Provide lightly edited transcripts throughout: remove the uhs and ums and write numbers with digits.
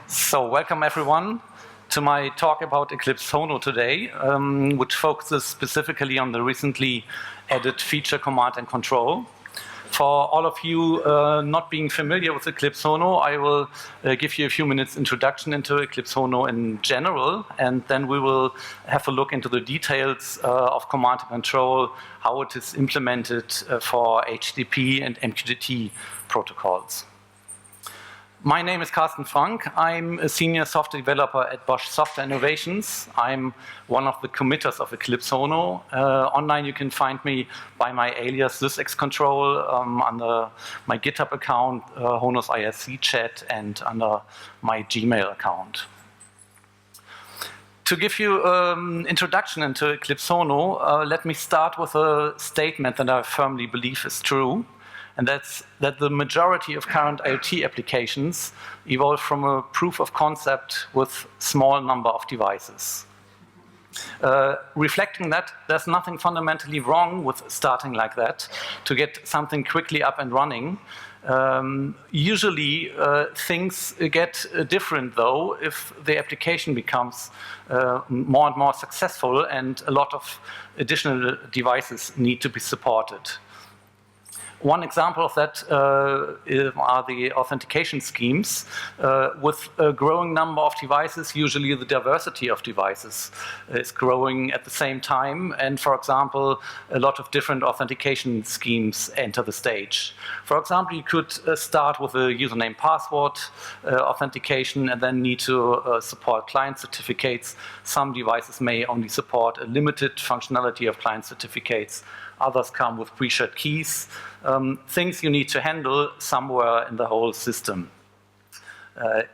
So welcome everyone to my talk about Eclipse Hono today, which focuses specifically on the recently added feature command and control. For all of you not being familiar with Eclipse Hono, I will give you a few minutes introduction into Eclipse Hono in general, and then we will have a look into the details of command and control, how it is implemented for HTTP and MQTT protocols. My name is Carsten Frank. I'm a senior software developer at Bosch Software Innovations. I'm one of the committers of Eclipse Hono. Online you can find me by my alias ThisXControl, under my GitHub account, Hono's IRC chat, and under my Gmail account. To give you an introduction into Eclipse Hono, let me start with a statement that I firmly believe is true. And that's that the majority of current IoT applications evolve from a proof of concept with small number of devices. Reflecting that, there's nothing fundamentally wrong with starting like that to get something quickly up and running. Usually things get different though if the application becomes more and more successful and a lot of additional devices need to be supported. One example of that are the authentication schemes. With a growing number of devices, usually the diversity of devices is growing at the same time. And for example, a lot of different authentication schemes enter the stage. For example, you could start with a username password authentication and then need to support client certificates. Some devices may only support a limited functionality of client certificates. Others come with pre-shared keys, things you need to handle somewhere in the whole system.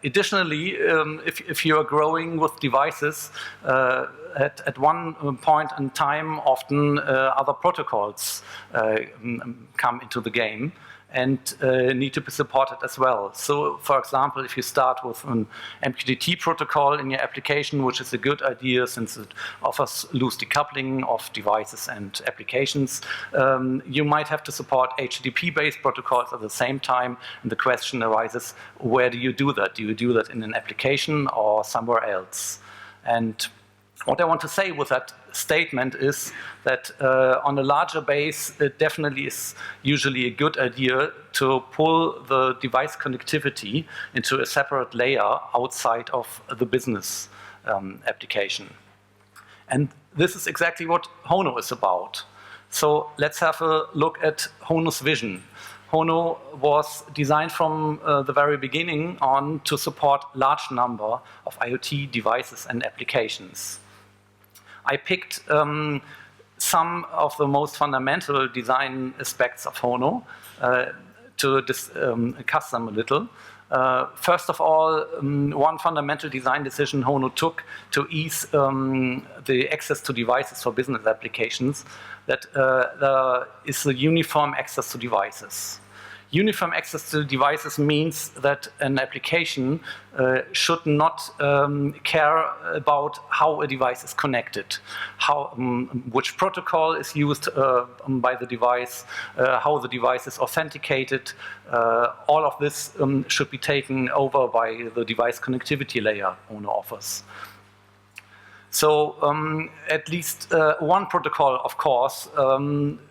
Additionally, if you are growing with devices, at one point in time, often other protocols come into the game and need to be supported as well. So, for example, if you start with an MQTT protocol in your application, which is a good idea since it offers loose decoupling of devices and applications, you might have to support HTTP-based protocols at the same time, and the question arises, where do you do that? Do you do that in an application or somewhere else? And what I want to say with that statement is that on a larger base, it definitely is usually a good idea to pull the device connectivity into a separate layer outside of the business application. And this is exactly what Hono is about. So let's have a look at Hono's vision. Hono was designed from the very beginning on to support large number of IoT devices and applications. I picked some of the most fundamental design aspects of Hono to discuss them a little. First of all, one fundamental design decision Hono took to ease the access to devices for business applications, that there is a uniform access to devices. Uniform access to devices means that an application should not care about how a device is connected, which protocol is used by the device, how the device is authenticated. All of this should be taken over by the device connectivity layer Hono offers. So at least one protocol, of course,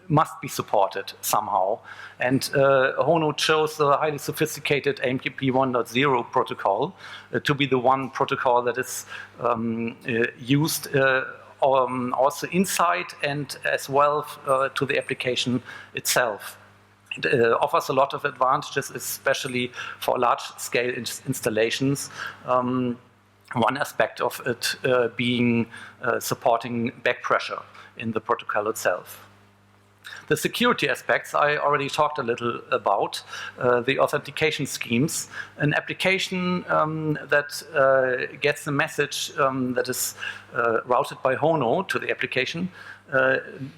must be supported somehow. And Hono chose the highly sophisticated AMQP 1.0 protocol to be the one protocol that is used also inside and as well to the application itself. It offers a lot of advantages, especially for large-scale installations. One aspect of it being supporting back pressure in the protocol itself. The security aspects I already talked a little about, the authentication schemes. An application that gets a message that is routed by Hono to the application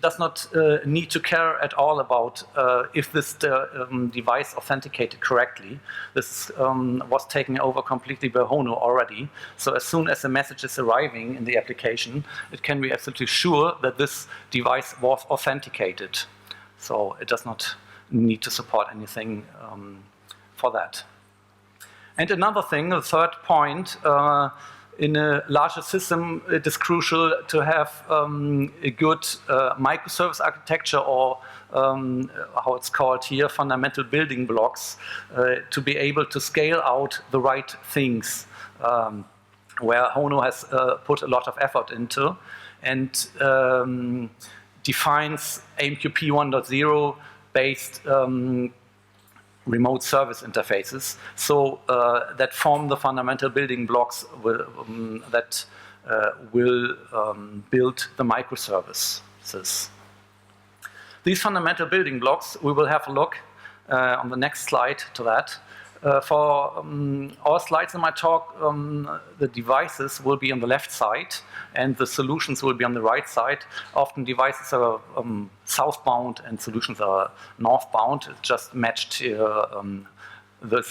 does not need to care at all about if this device authenticated correctly. This was taken over completely by Hono already. So as soon as the message is arriving in the application, it can be absolutely sure that this device was authenticated. So it does not need to support anything for that. And another thing, the third point, in a larger system, it is crucial to have a good microservice architecture, or how it's called here, fundamental building blocks, to be able to scale out the right things, where Hono has put a lot of effort into, and defines AMQP 1.0 based remote service interfaces, so that form the fundamental building blocks that will build the microservices. These fundamental building blocks, we will have a look on the next slide to that. For all slides in my talk, the devices will be on the left side and the solutions will be on the right side. Often devices are southbound and solutions are northbound. It's just matched the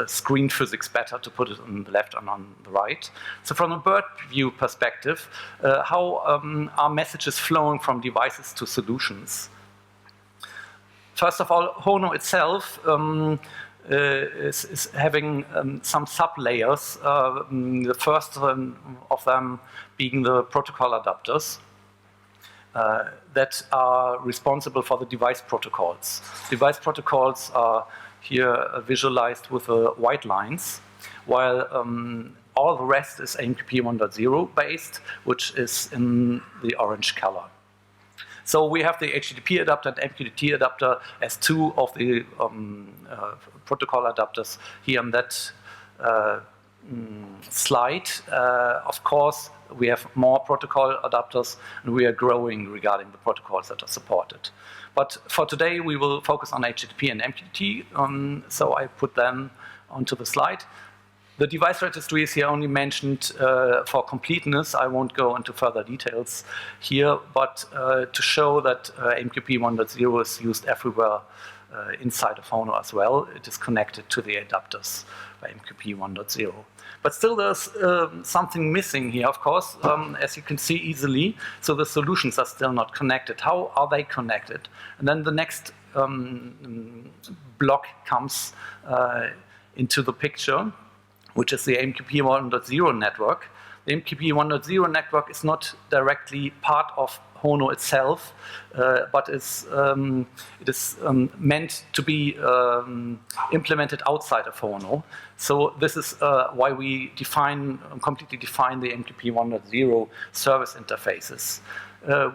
screen physics better to put it on the left and on the right. So from a bird view perspective, how are messages flowing from devices to solutions? First of all, Hono itself is having some sub-layers, the first of them being the protocol adapters that are responsible for the device protocols. Device protocols are here visualized with white lines, while all the rest is AMQP 1.0 based, which is in the orange color. So we have the HTTP adapter and MQTT adapter as two of the protocol adapters here on that slide. Of course, we have more protocol adapters, and we are growing regarding the protocols that are supported. But for today, we will focus on HTTP and MQTT, so I put them onto the slide. The device registry is here only mentioned for completeness. I won't go into further details here, but to show that AMQP 1.0 is used everywhere inside of Hono as well. It is connected to the adapters by AMQP 1.0. But still there's something missing here, of course, as you can see easily. So the solutions are still not connected. How are they connected? And then the next block comes into the picture, which is the AMQP 1.0 network. The AMQP 1.0 network is not directly part of Hono itself, but it is meant to be implemented outside of Hono. So this is why we completely define the AMQP 1.0 service interfaces.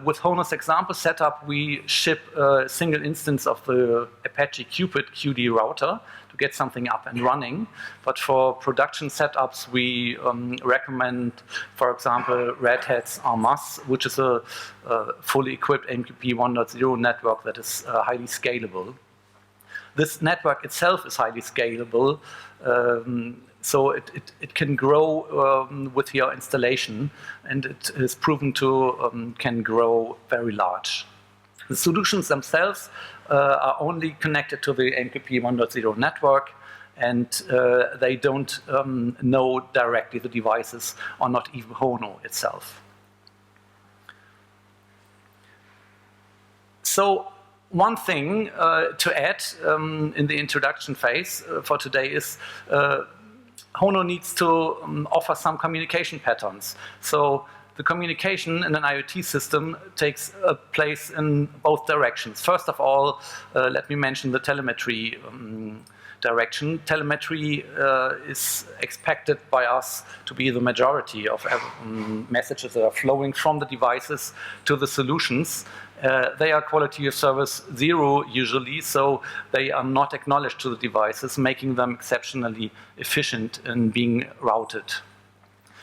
With Hono's example setup, we ship a single instance of the Apache Cupid QD router to get something up and running. But for production setups, we recommend, for example, Red Hat's Armas, which is a fully equipped AMQP 1.0 network that is highly scalable. This network itself is highly scalable, so it can grow with your installation, and it is proven to can grow very large. The solutions themselves are only connected to the AMQP 1.0 network, and they don't know directly the devices, or not even Hono itself. So one thing to add in the introduction phase for today is Hono needs to offer some communication patterns. So the communication in an IoT system takes place in both directions. First of all, let me mention the telemetry direction. Telemetry is expected by us to be the majority of messages that are flowing from the devices to the solutions. They are quality of service 0 usually, so they are not acknowledged to the devices, making them exceptionally efficient in being routed.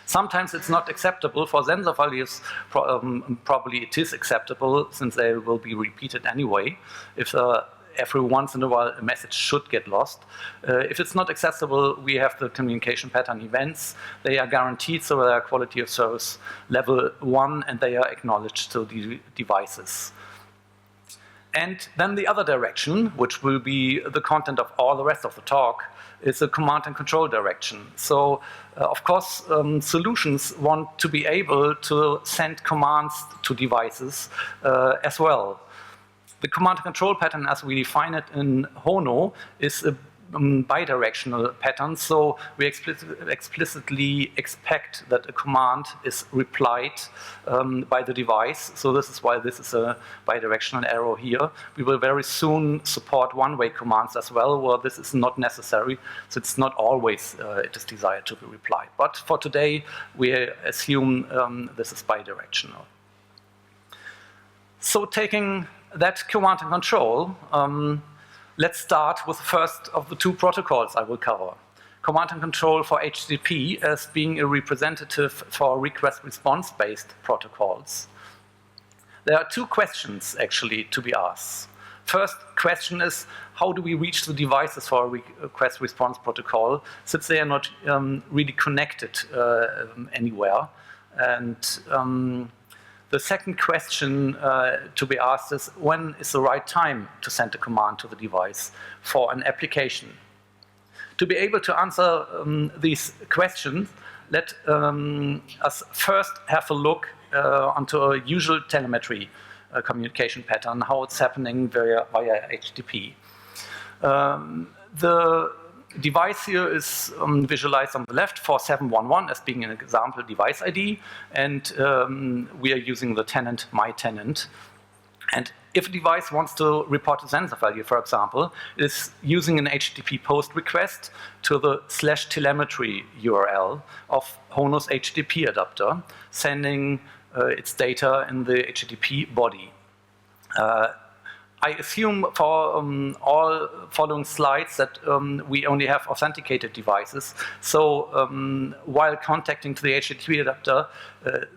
Sometimes it's not acceptable. For sensor values, probably it is acceptable, since they will be repeated anyway. If every once in a while a message should get lost. If it's not accessible, we have the communication pattern events. They are guaranteed, so they are quality of service level 1, and they are acknowledged to the devices. And then the other direction, which will be the content of all the rest of the talk, is a command and control direction. So, of course, solutions want to be able to send commands to devices as well. The command and control pattern, as we define it in Hono, is a bidirectional pattern, so we explicitly expect that a command is replied by the device. So this is why this is a bidirectional arrow here. We will very soon support one-way commands as well, where this is not necessary, so it's not always it is desired to be replied. But for today, we assume this is bidirectional. So taking that command and control, let's start with the first of the two protocols I will cover. Command and control for HTTP as being a representative for request-response-based protocols. There are two questions actually to be asked. First question is, how do we reach the devices for a request-response protocol, since they are not really connected anywhere? And the second question to be asked is, when is the right time to send a command to the device for an application? To be able to answer these questions, let us first have a look onto a usual telemetry communication pattern, how it's happening via HTTP. The device here is visualized on the left, 4711, as being an example device ID, and we are using the tenant, my tenant. And if a device wants to report a sensor value, for example, it is using an HTTP post request to the /telemetry URL of Hono's HTTP adapter, sending its data in the HTTP body. I assume for all following slides that we only have authenticated devices. So while contacting to the HTTP adapter,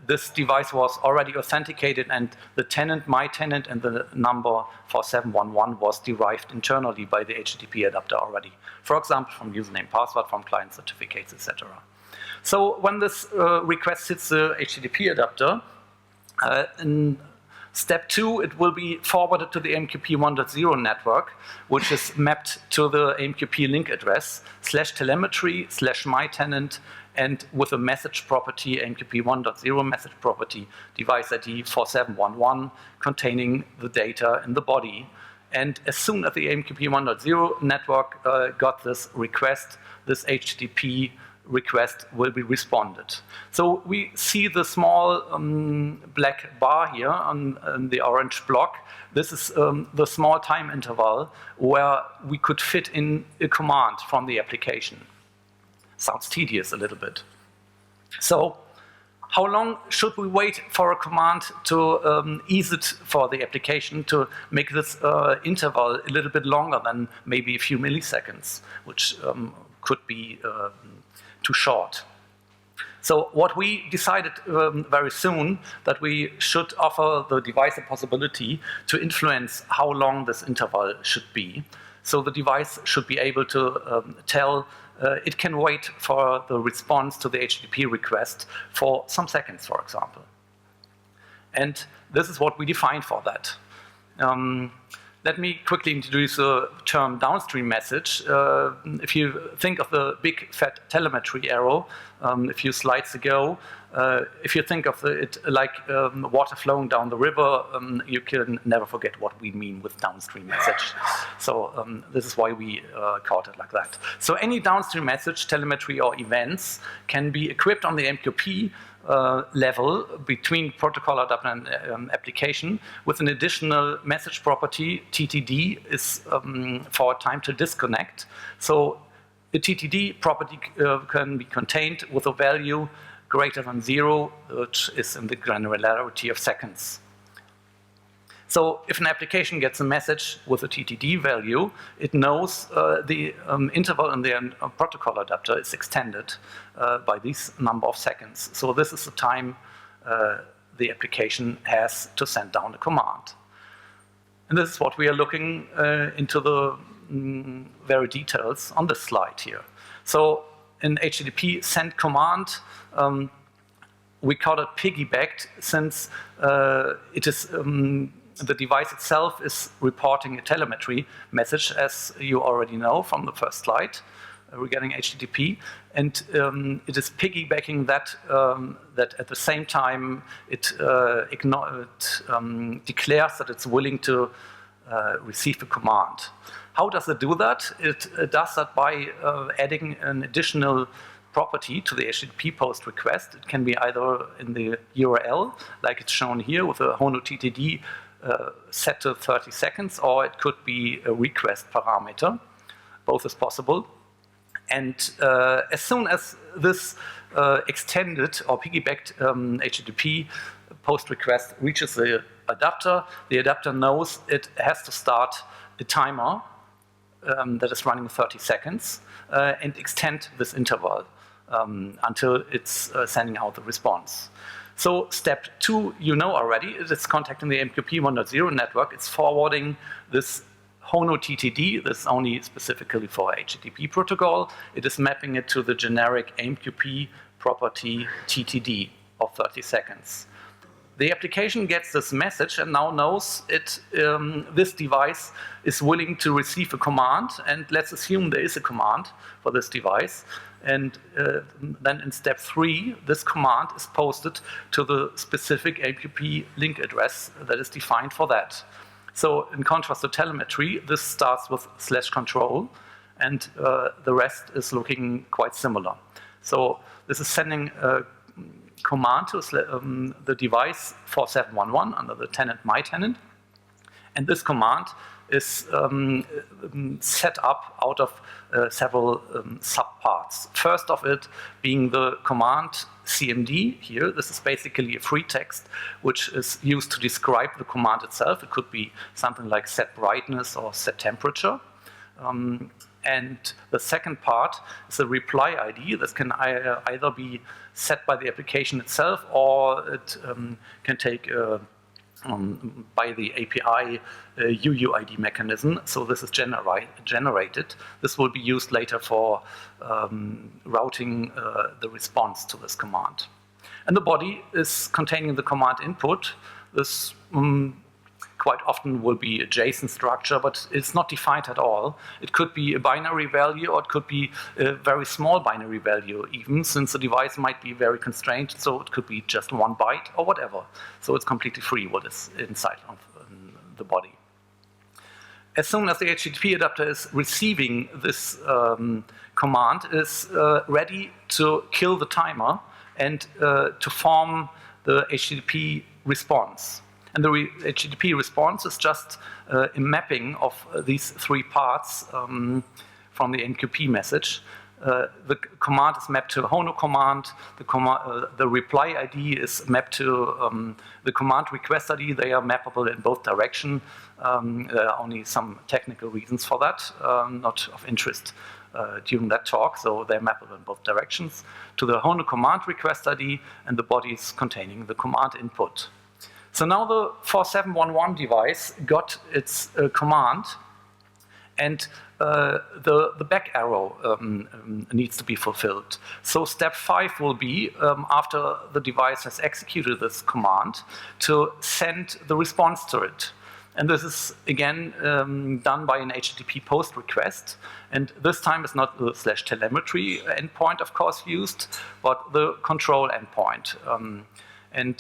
this device was already authenticated, and the tenant, my tenant, and the number 4711 was derived internally by the HTTP adapter already. For example, from username, password, from client certificates, etc. So when this request hits the HTTP adapter, in step 2, it will be forwarded to the AMQP 1.0 network, which is mapped to the AMQP link address, /telemetry, /my tenant, and with a message property, AMQP 1.0 message property, device ID 4711, containing the data in the body. And as soon as the AMQP 1.0 network got this request, this HTTP request will be responded. So we see the small black bar here on the orange block. This is the small time interval where we could fit in a command from the application. Sounds tedious a little bit. So how long should we wait for a command to ease it for the application to make this interval a little bit longer than maybe a few milliseconds, which could be too short? So what we decided very soon, that we should offer the device a possibility to influence how long this interval should be. So the device should be able to tell it can wait for the response to the HTTP request for some seconds, for example. And this is what we defined for that. Let me quickly introduce the term downstream message. If you think of the big fat telemetry arrow a few slides ago, if you think of it like water flowing down the river, you can never forget what we mean with downstream message. So this is why we called it like that. So any downstream message, telemetry, or events can be equipped on the MQP level between protocol adapter and application with an additional message property. TTD is for time to disconnect. So the TTD property can be contained with a value greater than 0, which is in the granularity of seconds. So if an application gets a message with a TTD value, it knows the interval in the protocol adapter is extended by this number of seconds. So this is the time the application has to send down a command. And this is what we are looking into the very details on this slide here. So in HTTP send command, we call it piggybacked, since it is the device itself is reporting a telemetry message, as you already know from the first slide regarding HTTP, and it is piggybacking that that at the same time it declares that it's willing to receive a command. How does it do that? It does that by adding an additional property to the HTTP post request. It can be either in the URL, like it's shown here with a Hono TTD set to 30 seconds, or it could be a request parameter. Both is possible. And as soon as this extended or piggybacked HTTP post request reaches the adapter knows it has to start a timer that is running 30 seconds and extend this interval until it's sending out the response. So step 2, you know already, it is contacting the MQP 1.0 network. It's forwarding this Hono TTD, this is only specifically for HTTP protocol. It is mapping it to the generic MQP property TTD of 30 seconds. The application gets this message and now knows this device is willing to receive a command, and let's assume there is a command for this device. And then in step 3, this command is posted to the specific MQP link address that is defined for that. So in contrast to telemetry, this starts with /control, and the rest is looking quite similar. So this is sending a command to the device 4711 under the tenant my tenant, and this command is set up out of several subparts. First of it being the command CMD here. This is basically a free text which is used to describe the command itself. It could be something like set brightness or set temperature. And the second part is a reply ID. This can either be set by the application itself, or it can take by the API UUID mechanism. So this is generated. This will be used later for routing the response to this command. And the body is containing the command input. This quite often will be a JSON structure, but it's not defined at all. It could be a binary value, or it could be a very small binary value even, since the device might be very constrained, so it could be just 1 byte or whatever. So it's completely free what is inside of the body. As soon as the HTTP adapter is receiving this command, it is ready to kill the timer and to form the HTTP response. And the HTTP response is just a mapping of these 3 parts from the MQP message. The command is mapped to a Hono command. The reply ID is mapped to the command request ID. They are mappable in both directions. There are only some technical reasons for that, not of interest during that talk. So they're mappable in both directions to the Hono command request ID and the bodies containing the command input. So now the 4711 device got its command, and the back arrow needs to be fulfilled. So step 5 will be, after the device has executed this command, to send the response to it. And this is, again, done by an HTTP post request. And this time it's not the /telemetry endpoint, of course, used, but the control endpoint. And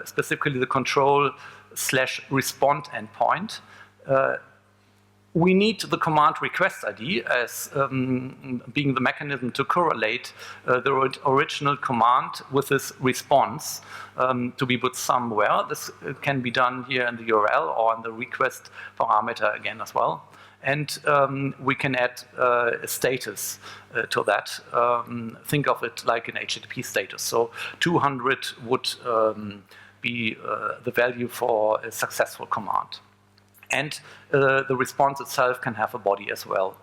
specifically the control/respond endpoint. We need the command request ID as being the mechanism to correlate the original command with this response to be put somewhere. This can be done here in the URL or in the request parameter again as well. And we can add a status to that. Think of it like an HTTP status. So 200 would be the value for a successful command. And the response itself can have a body as well.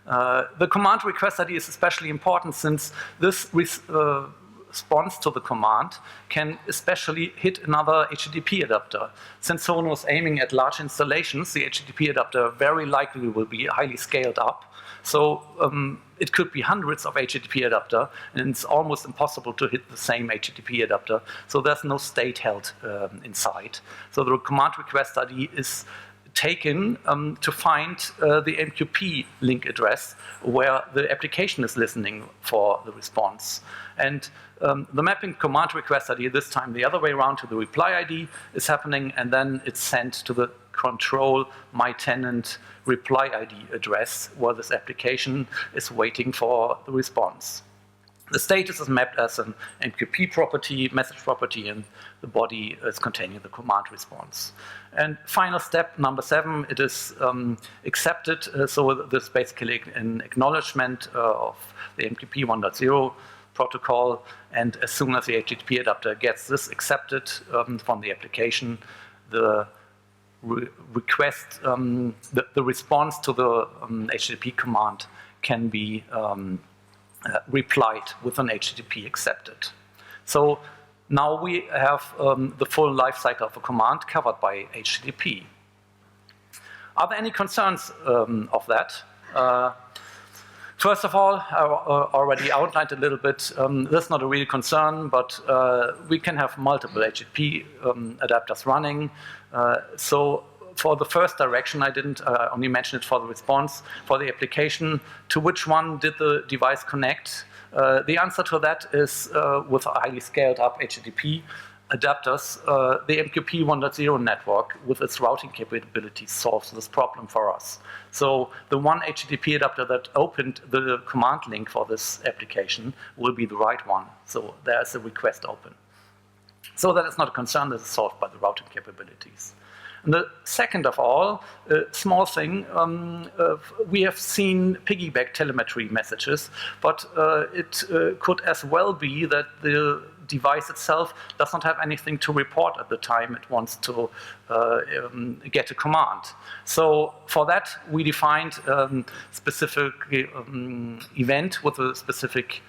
The command request ID is especially important since this response to the command can especially hit another HTTP adapter. Since Hono is aiming at large installations, the HTTP adapter very likely will be highly scaled up. So it could be hundreds of HTTP adapter, and it's almost impossible to hit the same HTTP adapter. So there's no state held inside. So the command request ID is taken to find the MQP link address where the application is listening for the response. And the mapping command request ID, this time the other way around to the reply ID, is happening, and then it's sent to the control my tenant reply ID address where this application is waiting for the response. The status is mapped as an MQP property, message property, and the body is containing the command response. And final step, number 7, it is accepted. So this is basically an acknowledgement of the MQP 1.0 protocol. And as soon as the HTTP adapter gets this accepted from the application, the request, the response to the HTTP command can be replied with an HTTP accepted. So now we have the full life cycle of a command covered by HTTP. Are there any concerns of that? First of all, I already outlined a little bit. That's not a real concern, but we can have multiple HTTP adapters running. So for the first direction, I didn't only mention it for the response. For the application, to which one did the device connect? The answer to that is with highly scaled up HTTP adapters, the MQP 1.0 network with its routing capabilities solves this problem for us. So the one HTTP adapter that opened the command link for this application will be the right one. So there's a request open. So that is not a concern, that is solved by the routing capabilities. And the second of all, small thing, we have seen piggyback telemetry messages, but it could as well be that the device itself does not have anything to report at the time it wants to get a command. So for that, we defined specific event with a specific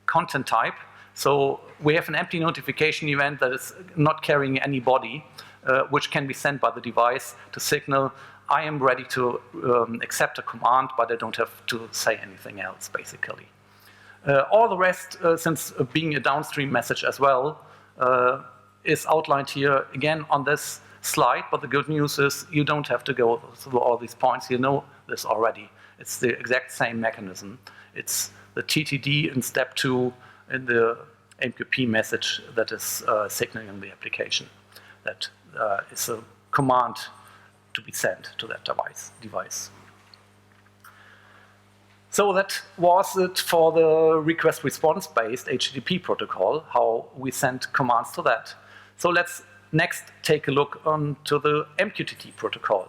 content type. So we have an empty notification event that is not carrying any body, which can be sent by the device to signal, I am ready to accept a command, but I don't have to say anything else, basically. All the rest, since being a downstream message as well, is outlined here again on this slide, but the good news is you don't have to go through all these points. You know this already. It's the exact same mechanism. It's the TTD in step 2 in the MQP message that is signaling the application. That is a command to be sent to that device. So that was it for the request-response-based HTTP protocol, how we send commands to that. So let's next take a look to the MQTT protocol.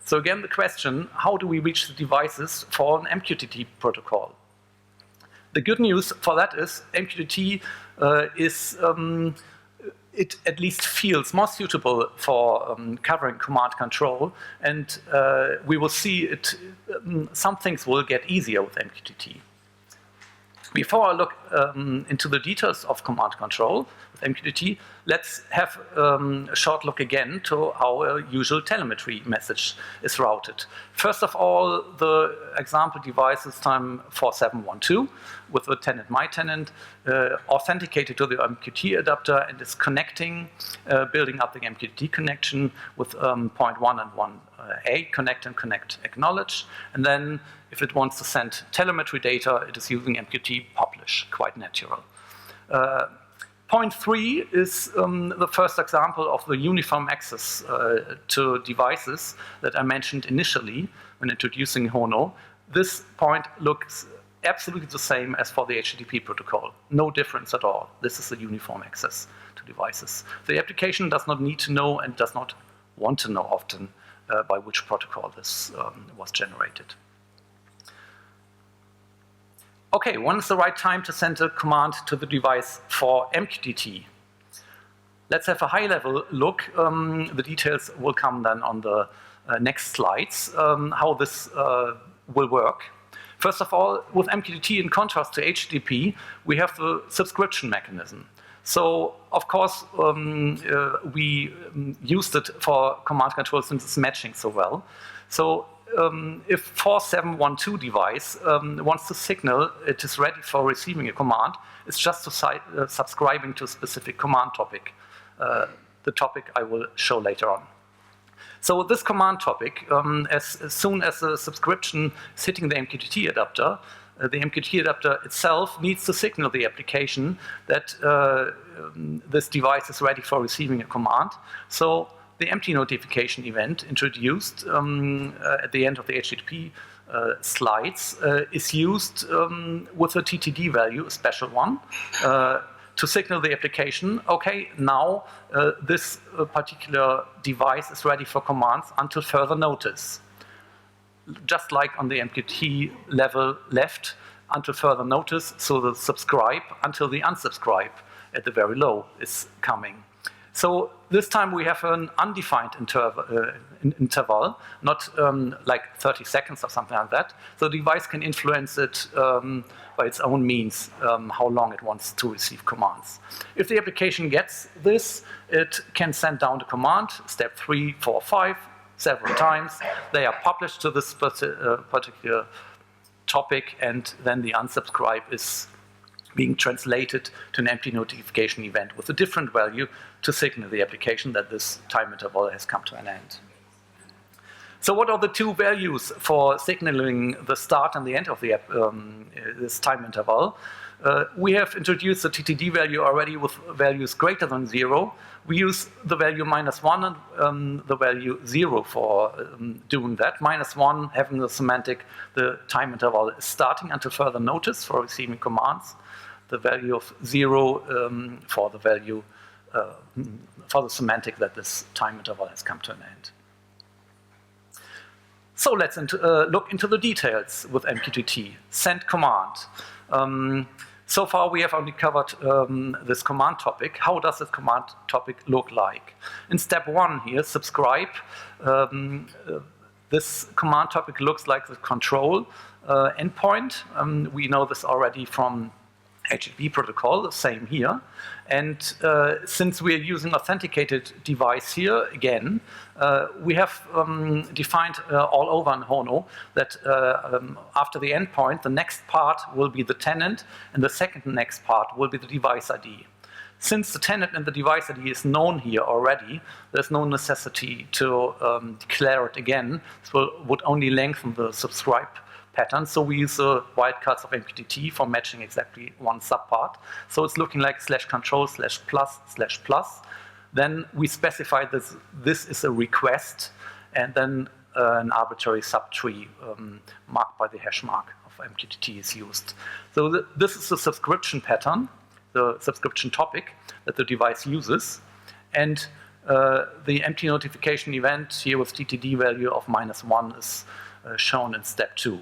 So again, the question, how do we reach the devices for an MQTT protocol? The good news for that is MQTT is it at least feels more suitable for covering command control, and we will see it. Some things will get easier with MQTT. Before I look into the details of command control with MQTT, let's have a short look again to how a usual telemetry message is routed. First of all, the example device is time 4712 with the tenant my tenant authenticated to the MQTT adapter and is connecting, building up the MQTT connection with point 1 and 1A, connect and connect acknowledge, and then if it wants to send telemetry data, it is using MQTT publish, quite natural. Point 3 is the first example of the uniform access to devices that I mentioned initially when introducing Hono. This point looks absolutely the same as for the HTTP protocol. No difference at all. This is the uniform access to devices. The application does not need to know and does not want to know often by which protocol this was generated. Okay, when is the right time to send a command to the device for MQTT? Let's have a high-level look. The details will come then on the next slides, how this will work. First of all, with MQTT, in contrast to HTTP, we have the subscription mechanism. So, of course, we used it for command control since it's matching so well. So, if 4712 device wants to signal it is ready for receiving a command, it's just subscribing to a specific command topic, the topic I will show later on. So this command topic, as soon as the subscription is hitting the MQTT adapter itself needs to signal the application that this device is ready for receiving a command. So the empty notification event introduced at the end of the HTTP slides is used with a TTD value, a special one, to signal the application, okay, now this particular device is ready for commands until further notice. Just like on the MQTT level left, until further notice, so the subscribe until the unsubscribe at the very low is coming. So this time we have an undefined interval, not like 30 seconds or something like that. So the device can influence it by its own means, how long it wants to receive commands. If the application gets this, it can send down the command, step 3, 4, 5, several times. They are published to this particular topic, and then the unsubscribe is being translated to an empty notification event with a different value to signal the application that this time interval has come to an end. So what are the two values for signaling the start and the end of the this time interval? We have introduced the TTD value already with values greater than 0. We use the value -1 and the value 0 for doing that. -1 having the semantic, the time interval is starting until further notice for receiving commands. The value of 0 for the value, for the semantic that this time interval has come to an end. So let's look into the details with MQTT. Send command. So far we have only covered this command topic. How does this command topic look like? In step 1 here, subscribe, this command topic looks like the control endpoint. We know this already from HTTP protocol, the same here. And since we are using authenticated device here, again, we have defined all over in Hono that after the endpoint, the next part will be the tenant, and the second next part will be the device ID. Since the tenant and the device ID is known here already, there's no necessity to declare it again. This would only lengthen the subscribe pattern. So we use the wildcards of MQTT for matching exactly one subpart. So it's looking like /control/+/+. Then we specify this is a request, and then an arbitrary subtree marked by the hash mark of MQTT is used. So this is the subscription pattern, the subscription topic that the device uses. And the empty notification event here with TTD value of -1 is shown in step 2.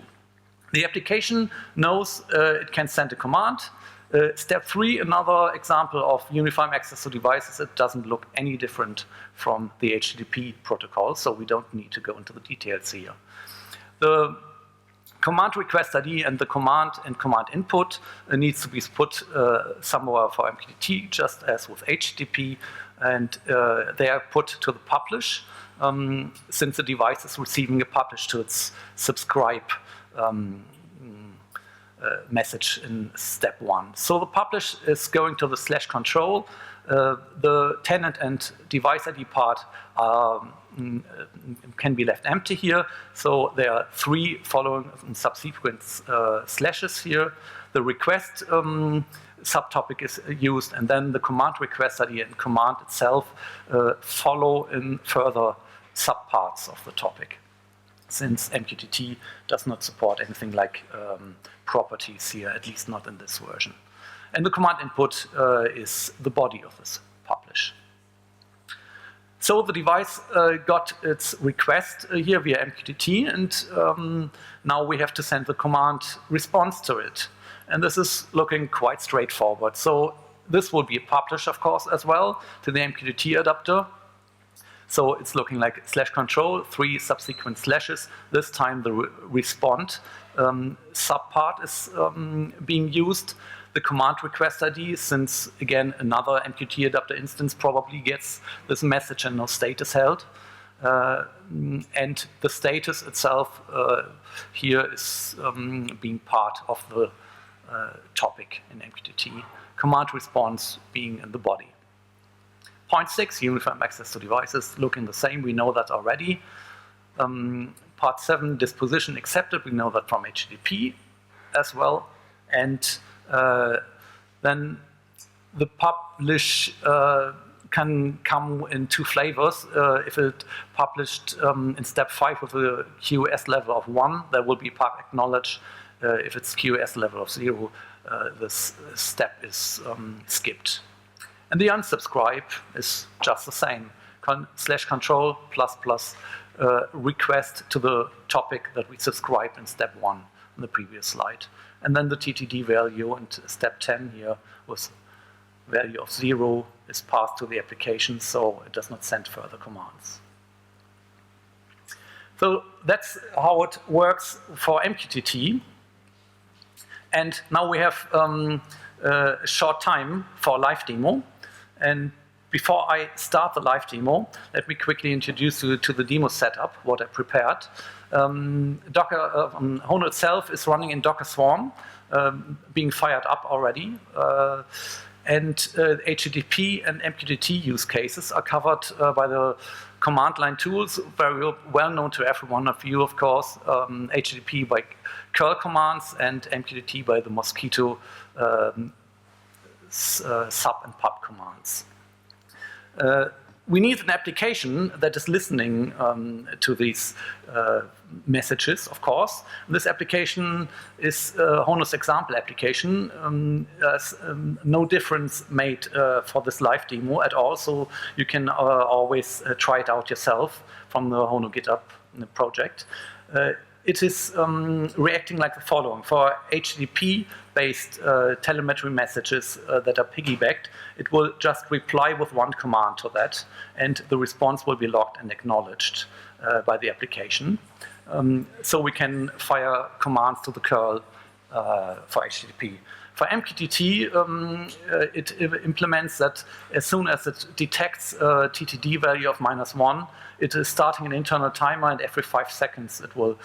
The application knows it can send a command. Step 3, another example of unifying access to devices. It doesn't look any different from the HTTP protocol, so we don't need to go into the details here. The command request ID and the command input needs to be put somewhere for MQTT, just as with HTTP, and they are put to the publish, since the device is receiving a publish to its subscribe message in step 1. So the publish is going to the /control. The tenant and device ID part can be left empty here. So there are 3 following subsequent slashes here. The request subtopic is used, and then the command request ID and command itself follow in further subparts of the topic, since MQTT does not support anything like properties here, at least not in this version. And the command input is the body of this publish. So the device got its request here via MQTT, and now we have to send the command response to it. And this is looking quite straightforward. So this will be a publish, of course, as well to the MQTT adapter. So it's looking like /control, 3 subsequent slashes. This time the respond subpart is being used. The command request ID, since again another MQTT adapter instance probably gets this message and no status held. And the status itself here is being part of the topic in MQTT. Command response being in the body. Point 6, uniform access to devices, looking the same. We know that already. Part 7, disposition accepted. We know that from HTTP as well. And then the publish can come in two flavors. If it published in step 5 with a QoS level of 1, there will be pub acknowledge. If it's QoS level of 0, this step is skipped. And the unsubscribe is just the same. /control ++ request to the topic that we subscribed in step 1 on the previous slide. And then the TTD value in step 10 here was value of 0 is passed to the application, so it does not send further commands. So that's how it works for MQTT. And now we have a short time for a live demo. And before I start the live demo, let me quickly introduce you to the demo setup, what I prepared. Hono itself is running in Docker Swarm, being fired up already. And HTTP and MQTT use cases are covered by the command line tools, very well known to every one of you, of course. HTTP by curl commands and MQTT by the Mosquito sub and pub commands. We need an application that is listening to these messages, of course. This application is Hono's example application. There's no difference made for this live demo at all, so you can always try it out yourself from the Hono GitHub project. It is reacting like the following. For HTTP-based telemetry messages that are piggybacked, it will just reply with one command to that, and the response will be logged and acknowledged by the application. So we can fire commands to the curl for HTTP. For MQTT, it implements that as soon as it detects a TTD value of -1, it is starting an internal timer, and every 5 seconds it will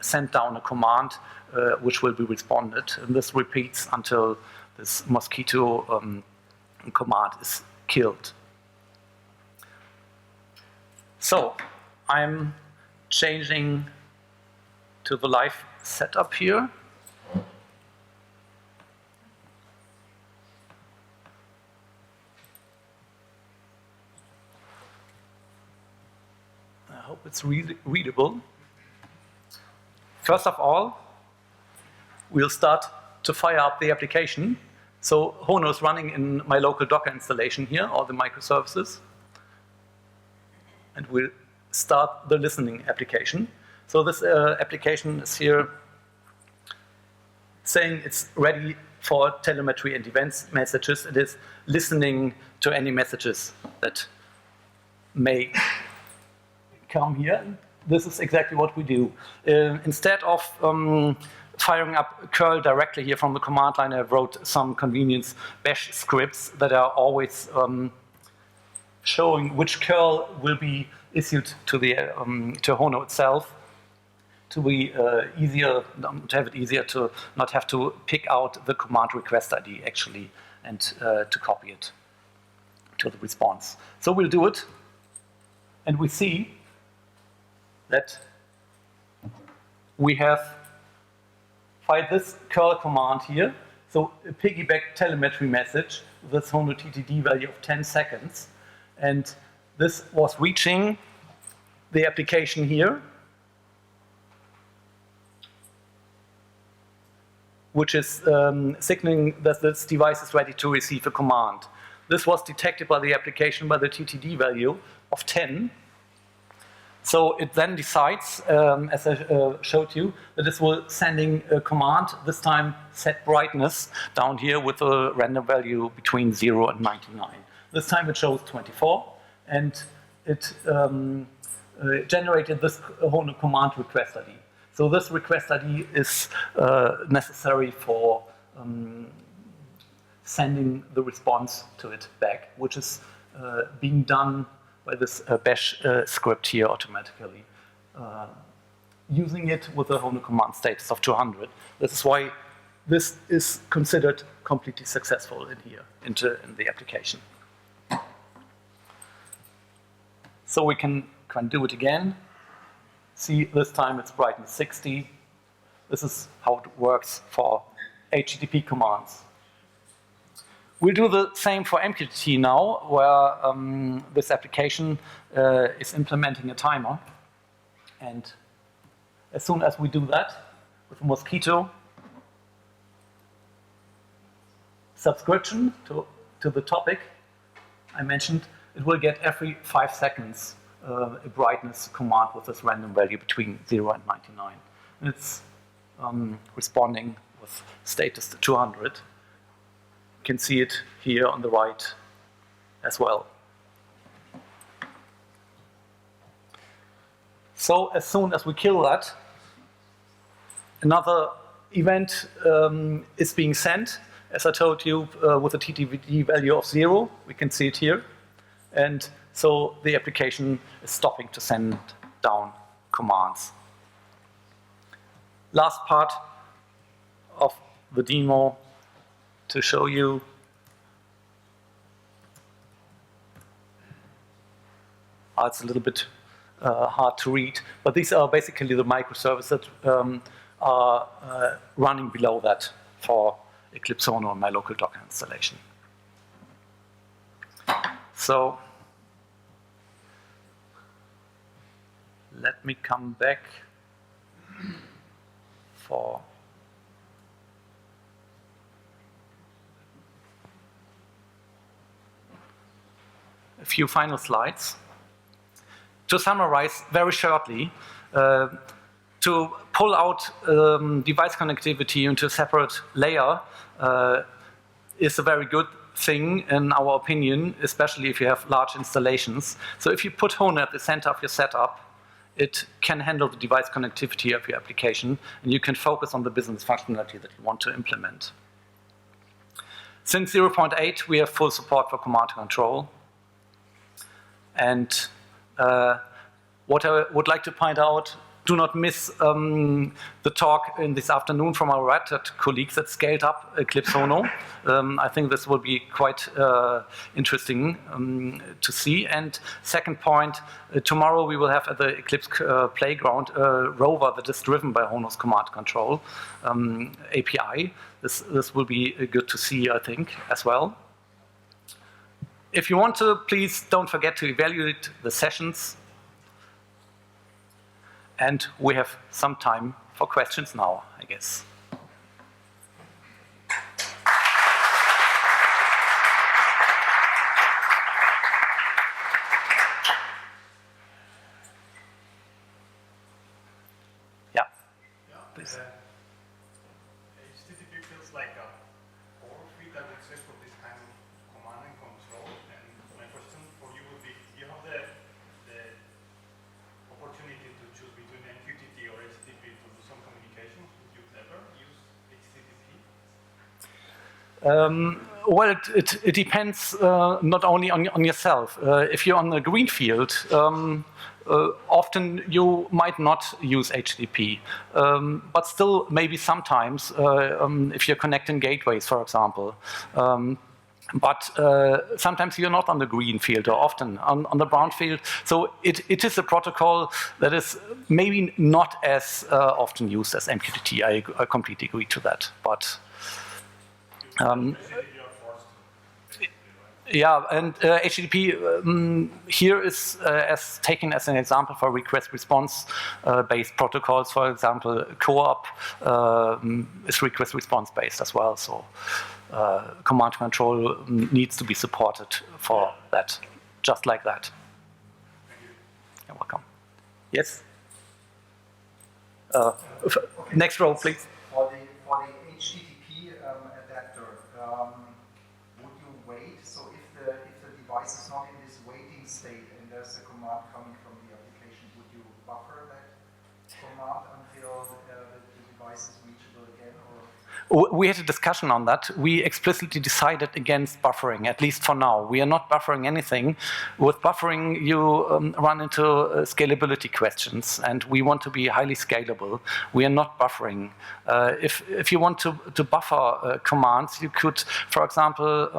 send down a command which will be responded. And this repeats until this Mosquito command is killed. So I'm changing to the live setup here. I hope it's readable. First of all, we'll start to fire up the application. So Hono is running in my local Docker installation here, all the microservices. And we'll start the listening application. So this application is here saying it's ready for telemetry and events messages. It is listening to any messages that may come here. This is exactly what we do. Instead of firing up curl directly here from the command line, I wrote some convenience bash scripts that are always showing which curl will be issued to the to Hono itself, to be easier, to have it easier to not have to pick out the command request ID actually and to copy it to the response. So we'll do it, and we see that we have fired this curl command here. So a piggyback telemetry message with this Hono TTD value of 10 seconds. And this was reaching the application here, which is signaling that this device is ready to receive a command. This was detected by the application by the TTD value of 10. So it then decides, as I showed you, that this will sending a command, this time set brightness down here with a random value between 0 and 99. This time it shows 24, and it generated this Hono command request ID. So this request ID is necessary for sending the response to it back, which is being done by this bash script here automatically, using it with a Hono command status of 200. This is why this is considered completely successful in here, in the application. So we can do it again. See, this time it's brightness 60. This is how it works for HTTP commands. We'll do the same for MQTT now, where this application is implementing a timer. And as soon as we do that with Mosquito, subscription to the topic I mentioned, it will get every 5 seconds a brightness command with this random value between 0 and 99. And it's responding with status to 200. You can see it here on the right as well. So as soon as we kill that, another event is being sent. As I told you, with a TTVD value of 0, we can see it here. And so the application is stopping to send down commands. Last part of the demo to show you. It's a little bit hard to read, but these are basically the microservices that are running below that for Eclipse Hono and my local Docker installation. So let me come back for a few final slides. To summarize very shortly, to pull out device connectivity into a separate layer is a very good thing in our opinion, especially if you have large installations. So if you put Hono at the center of your setup, it can handle the device connectivity of your application, and you can focus on the business functionality that you want to implement. Since 0.8, we have full support for command control. And what I would like to point out, do not miss the talk in this afternoon from our Red Hat colleagues that scaled up Eclipse Hono. I think this will be quite interesting to see. And second point, tomorrow we will have at the Eclipse playground a rover that is driven by Hono's command control API. This will be good to see, I think, as well. If you want to, please don't forget to evaluate the sessions. And we have some time for questions now, I guess. Yeah. Please. HTTP feels like a core fit, I would say, for this kind of command and control. And my question for you would be, do you have the opportunity to choose between MQTT or HTTP to do some communication? Would you ever use HTTP? Well, it depends not only on yourself. If you're on a greenfield, often you might not use HTTP, but still maybe sometimes if you're connecting gateways, for example. But sometimes you're not on the green field, or often on the brown field. So it is a protocol that is maybe not as often used as MQTT. I completely agree to that. But yeah, and HTTP here is as taken as an example for request-response based protocols. For example, co-op is request-response based as well. So command control needs to be supported for that, just like that. You're welcome. Yes? Next row, please. For the HTTP adapter, would you wait? So if the device is not in this waiting state and there's a command coming from the application, would you buffer that command until the device is reachable again? Or? We had a discussion on that. We explicitly decided against buffering, at least for now. We are not buffering anything. With buffering, you run into scalability questions, and we want to be highly scalable. We are not buffering. If you want to buffer commands, you could, for example,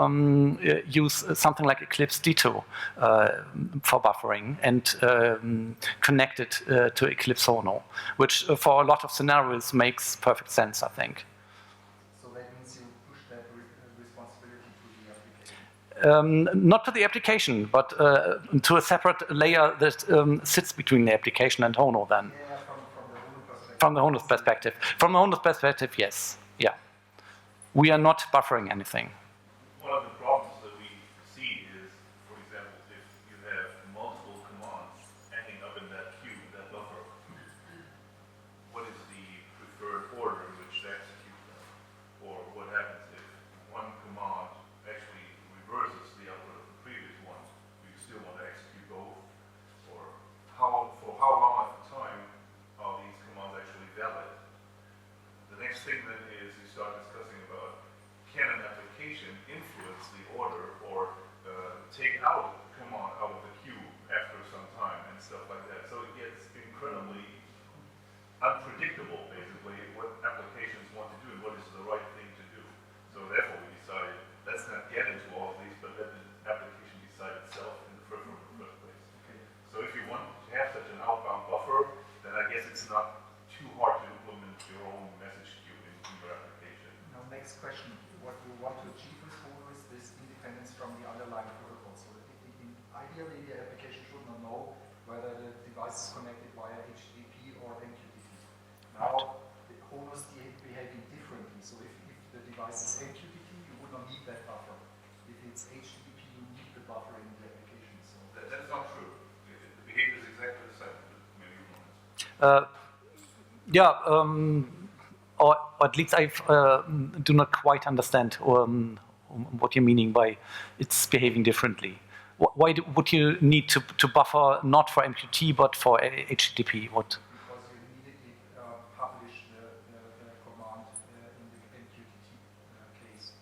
use something like Eclipse Ditto for buffering and connect it to Eclipse Hono, which for a lot of scenarios makes perfect sense, I think. So that means you push that responsibility to the Not to the application, but to a separate layer that sits between the application and Hono then. Yeah, from the Hono perspective. From the Hono's perspective. From the Hono's perspective, yes. Yeah. We are not buffering anything. One of the problems that we see is, for example, if you have multiple commands ending up in that queue, that buffer, what is the preferred order in which to execute them? Or what happens if one command actually reverses the output of the previous one? Do you still want to execute both? Or for how long at a time are these commands actually valid? The next thing then is you start discussing about, can an application influence the order or take out a command out of the queue after some time and stuff like that. So it gets incredibly unpredictable, basically, what applications want to do and what is the right thing to do. So therefore we decided, let's not get into all of these, but let the application decide itself in the first place. Okay. So if you want to have such an outbound buffer, then I guess it's not too hard to implement your own message queue in your application. Now, next question. What we want to achieve with Hono is this independence from the underlying protocol. So ideally, the application should not know whether the device is connected via HTTP or MQTT. Now, Hono is behaving differently. So if the device is MQTT, you would not need that buffer. If it's HTTP, you need the buffer in the application. So That's not true. The behavior is exactly the same. Maybe you want to. Yeah, or at least I do not quite understand what you're meaning by it's behaving differently. Why would you need to buffer not for MQTT but for HTTP? What? because you immediately publish the command in the MQTT case.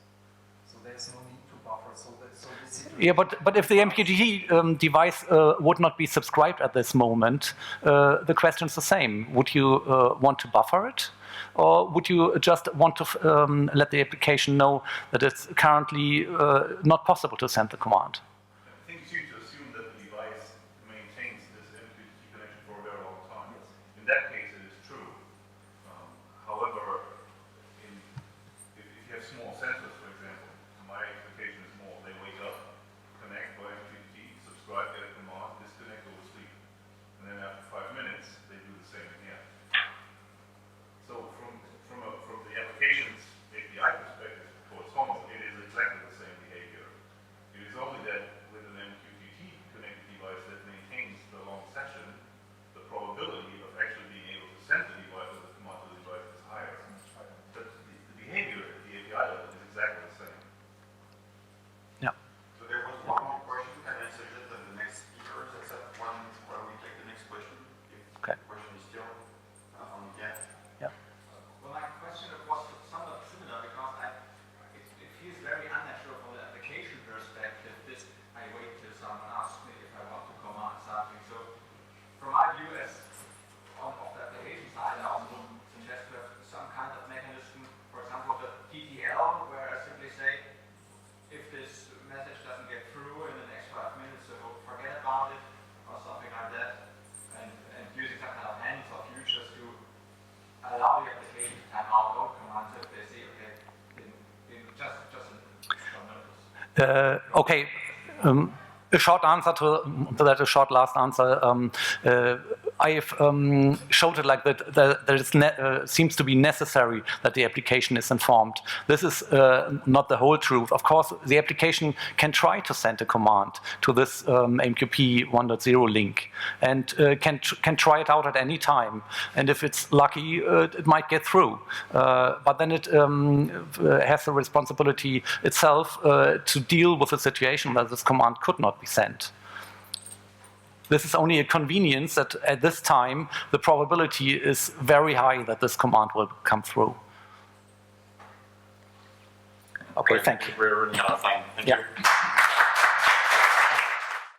So there's no need to buffer. So this situation. Yeah, but if the MQTT device would not be subscribed at this moment, the question is the same. Would you want to buffer it? Or would you just want to let the application know that it's currently not possible to send the command? I think it's to assume that the device maintains this MQTT connection for a very long time. In that case, it is true. However, if you have small sensors, for example, my expectation is small. They wake up, connect by MQTT, subscribe, get a command, disconnect, go to sleep. And then after 5 minutes, they do the same again. So from the application's API perspective towards Hono, it is exactly the same behavior. It is only that with an MQTT connected device that maintains the long session, the probability of actually being able to send the device or the command to the device is higher. But the behavior at the API level is exactly the same. Yeah. So there was one more question. Can I suggest that the next speakers accept one while we take the next question? If Okay. the question is still on the end. Well, my question was somewhat similar because it feels very unnatural from the application perspective. I wait till someone asks me if I want to command something. So, from my view as of the application side, I also would suggest to have some kind of mechanism, for example, the TTL, where I simply say, if this message doesn't get through in the next 5 minutes, so forget about it, or something like that, and using some kind of hands or futures to allow the application to time out all commands if they say, okay, just notice. Okay. A short answer to that, a short last answer. I have showed it like that. That it seems to be necessary that the application is informed. This is not the whole truth. Of course, the application can try to send a command to this MQP 1.0 link, and can try it out at any time. And if it's lucky, it might get through. But then it has the responsibility itself to deal with a situation where this command could not be sent. This is only a convenience that at this time the probability is very high that this command will come through. Okay, thank you. We're running out of time. Thank you.